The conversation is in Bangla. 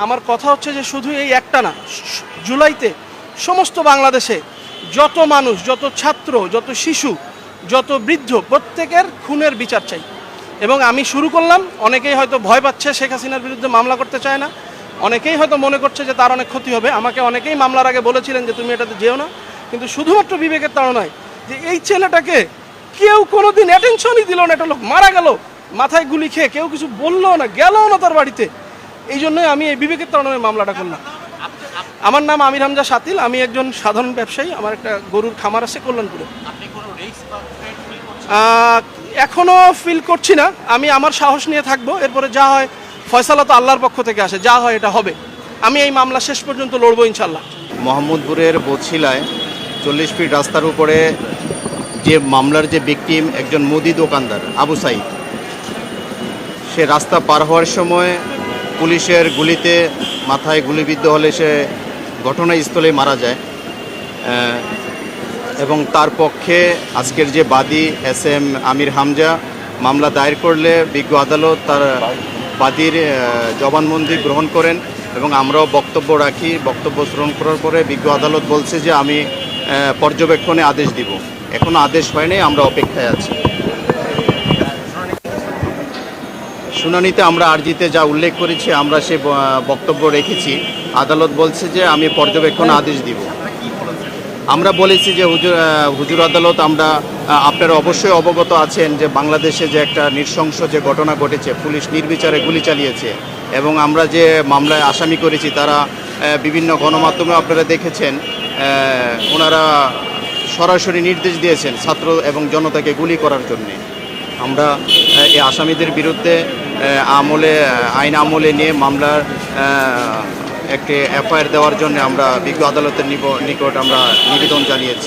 আমার কথা হচ্ছে যে শুধু এই একটা না, জুলাইতে সমস্ত বাংলাদেশে যত মানুষ, যত ছাত্র, যত শিশু, যত বৃদ্ধ, প্রত্যেকের খুনের বিচার চাই। এবং আমি শুরু করলাম, অনেকেই হয়তো ভয় পাচ্ছে, শেখ হাসিনার বিরুদ্ধে মামলা করতে চায় না, অনেকেই হয়তো মনে করছে যে তার অনেক ক্ষতি হবে। আমাকে অনেকেই মামলার আগে বলেছিলেন যে তুমি এটাতে যেও না, কিন্তু শুধুমাত্র বিবেকের তাড়নায় যে এই ছেলেটাকে কেউ কোনোদিন অ্যাটেনশনই দিল না, একটা লোক মারা গেল মাথায় গুলি খেয়ে, কেউ কিছু বললো না, গেলও না তার বাড়িতে। এই জন্যই আমি এই বিবেকের তাড়নায় মামলাটা করলাম। আমার নাম আমির হামজা শাতিল, আমি একজন সাধারণ ব্যবসায়ী, আমার একটা গরুর খামার আছে কল্যাণপুরে। এখনও ফিল করছি না, আমি আমার সাহস নিয়ে থাকবো, এরপরে যা হয় ফয়সালা তো আল্লাহর পক্ষ থেকে আসে, যা হয় এটা হবে। আমি এই মামলা শেষ পর্যন্ত লড়বো ইনশাল্লাহ। মোহাম্মদপুরের বছিলায় 40 ফিট রাস্তার উপরে যে মামলার যে ভিকটিম একজন মুদি দোকানদার আবু সাইদ, সে রাস্তা পার হওয়ার সময় পুলিশের গুলিতে মাথায় গুলিবিদ্ধ হলে সে ঘটনাস্থলে মারা যায়। এবং তার পক্ষে আজকের যে বাদী SM আমির হামজা মামলা দায়ের করলে বিজ্ঞ আদালত তার বাদীর জবানবন্দি গ্রহণ করেন এবং আমরাও বক্তব্য রাখি। বক্তব্য শ্রবণ করার পরে বিজ্ঞ আদালত বলছে যে আমি পর্যবেক্ষণে আদেশ দিব। এখনও আদেশ হয়নি, আমরা অপেক্ষায় আছি। শুনানিতে আমরা আর্জিতে যা উল্লেখ করেছি আমরা সে বক্তব্য রেখেছি। আদালত বলছে যে আমি পর্যবেক্ষণে আদেশ দিব। আমরা বলেছি যে হুজুর আদালত, আপনারা অবশ্যই অবগত আছেন যে বাংলাদেশে যে একটা নৃশংস যে ঘটনা ঘটেছে, পুলিশ নির্বিচারে গুলি চালিয়েছে এবং আমরা যে মামলায় আসামি করেছি তারা বিভিন্ন গণমাধ্যমে আপনারা দেখেছেন, ওনারা সরাসরি নির্দেশ দিয়েছেন ছাত্র এবং জনতাকে গুলি করার জন্যে। আমরা এই আসামিদের বিরুদ্ধে আইন আমলে নিয়ে মামলার একটি FIR দেওয়ার জন্য আমরা বিজ্ঞ আদালতের নিকট আমরা নিবেদন জানিয়েছি।